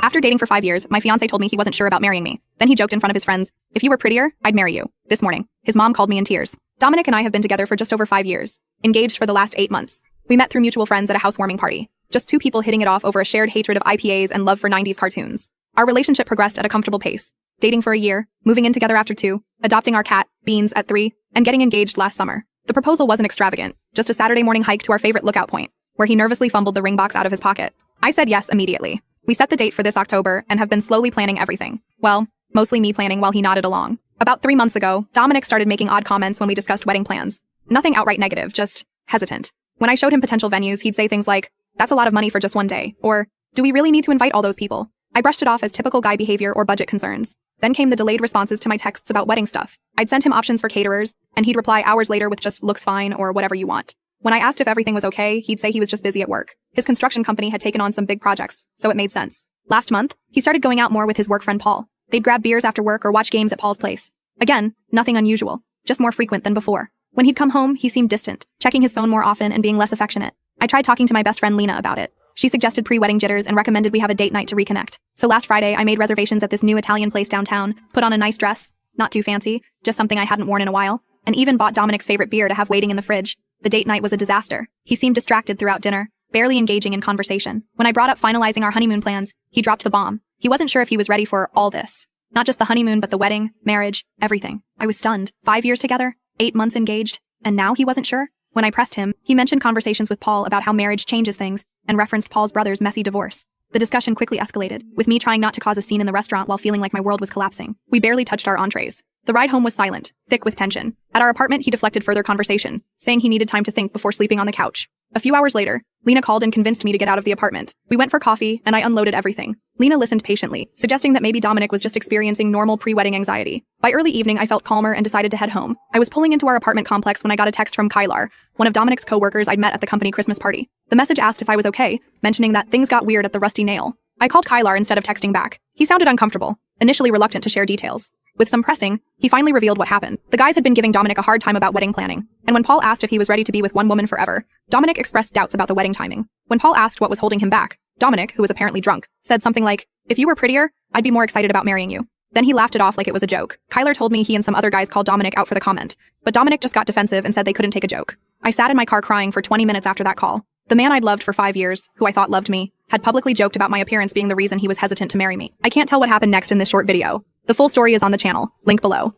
After dating for 5 years, my fiancé told me he wasn't sure about marrying me. Then he joked in front of his friends, "If you were prettier, I'd marry you." This morning, his mom called me in tears. Dominic and I have been together for just over 5 years, engaged for the last 8 months. We met through mutual friends at a housewarming party. Just two people hitting it off over a shared hatred of IPAs and love for 90s cartoons. Our relationship progressed at a comfortable pace. Dating for a year, moving in together after 2, adopting our cat, Beans, at 3, and getting engaged last summer. The proposal wasn't extravagant, just a Saturday morning hike to our favorite lookout point, where he nervously fumbled the ring box out of his pocket. I said yes immediately. We set the date for this October and have been slowly planning everything. Well, mostly me planning while he nodded along. About 3 months ago, Dominic started making odd comments when we discussed wedding plans. Nothing outright negative, just hesitant. When I showed him potential venues, he'd say things like, "That's a lot of money for just one day," or, "Do we really need to invite all those people?" I brushed it off as typical guy behavior or budget concerns. Then came the delayed responses to my texts about wedding stuff. I'd sent him options for caterers, and he'd reply hours later with just "looks fine" or "whatever you want." When I asked if everything was okay, he'd say he was just busy at work. His construction company had taken on some big projects, so it made sense. Last month, he started going out more with his work friend Paul. They'd grab beers after work or watch games at Paul's place. Again, nothing unusual, just more frequent than before. When he'd come home, he seemed distant, checking his phone more often and being less affectionate. I tried talking to my best friend Lena about it. She suggested pre-wedding jitters and recommended we have a date night to reconnect. So last Friday, I made reservations at this new Italian place downtown, put on a nice dress, not too fancy, just something I hadn't worn in a while, and even bought Dominic's favorite beer to have waiting in the fridge. The date night was a disaster. He seemed distracted throughout dinner, barely engaging in conversation. When I brought up finalizing our honeymoon plans, he dropped the bomb. He wasn't sure if he was ready for all this. Not just the honeymoon, but the wedding, marriage, everything. I was stunned. 5 years together, 8 months engaged, and now he wasn't sure? When I pressed him, he mentioned conversations with Paul about how marriage changes things, and referenced Paul's brother's messy divorce. The discussion quickly escalated, with me trying not to cause a scene in the restaurant while feeling like my world was collapsing. We barely touched our entrees. The ride home was silent, thick with tension. At our apartment, he deflected further conversation, saying he needed time to think before sleeping on the couch. A few hours later, Lena called and convinced me to get out of the apartment. We went for coffee, and I unloaded everything. Lena listened patiently, suggesting that maybe Dominic was just experiencing normal pre-wedding anxiety. By early evening, I felt calmer and decided to head home. I was pulling into our apartment complex when I got a text from Kylar, one of Dominic's co-workers I'd met at the company Christmas party. The message asked if I was okay, mentioning that things got weird at the Rusty Nail. I called Kylar instead of texting back. He sounded uncomfortable, initially reluctant to share details. With some pressing, he finally revealed what happened. The guys had been giving Dominic a hard time about wedding planning, and when Paul asked if he was ready to be with one woman forever, Dominic expressed doubts about the wedding timing. When Paul asked what was holding him back, Dominic, who was apparently drunk, said something like, "If you were prettier, I'd be more excited about marrying you." Then he laughed it off like it was a joke. Kylar told me he and some other guys called Dominic out for the comment, but Dominic just got defensive and said they couldn't take a joke. I sat in my car crying for 20 minutes after that call. The man I'd loved for 5 years, who I thought loved me, had publicly joked about my appearance being the reason he was hesitant to marry me. I can't tell what happened next in this short video. The full story is on the channel, link below.